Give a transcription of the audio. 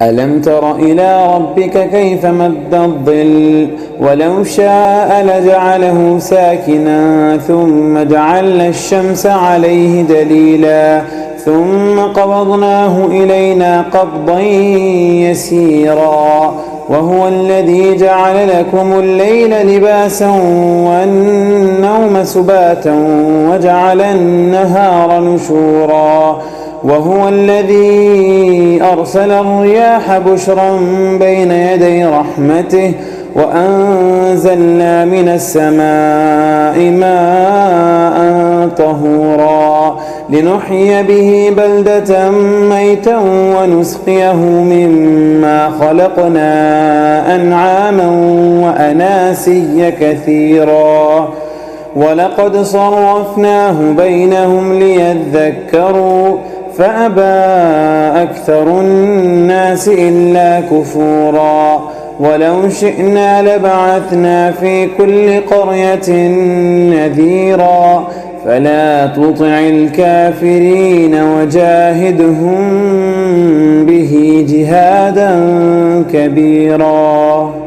ألم تر إلى ربك كيف مد الظل ولو شاء لجعله ساكنا ثم جعلنا الشمس عليه دليلا ثم قبضناه إلينا قبضا يسيرا وهو الذي جعل لكم الليل لباسا والنوم سباتا وجعل النهار نشورا وهو الذي أرسل الرياح بشرا بين يدي رحمته وأنزلنا من السماء ماء طهورا لنحيي به بلدة ميتا ونسقيه مما خلقنا أنعاما وأناسيا كثيرا ولقد صرفناه بينهم ليذكروا فأبى أكثر الناس إلا كفورا ولو شئنا لبعثنا في كل قرية نذيرا فلا تطع الكافرين وجاهدهم به جهادا كبيرا.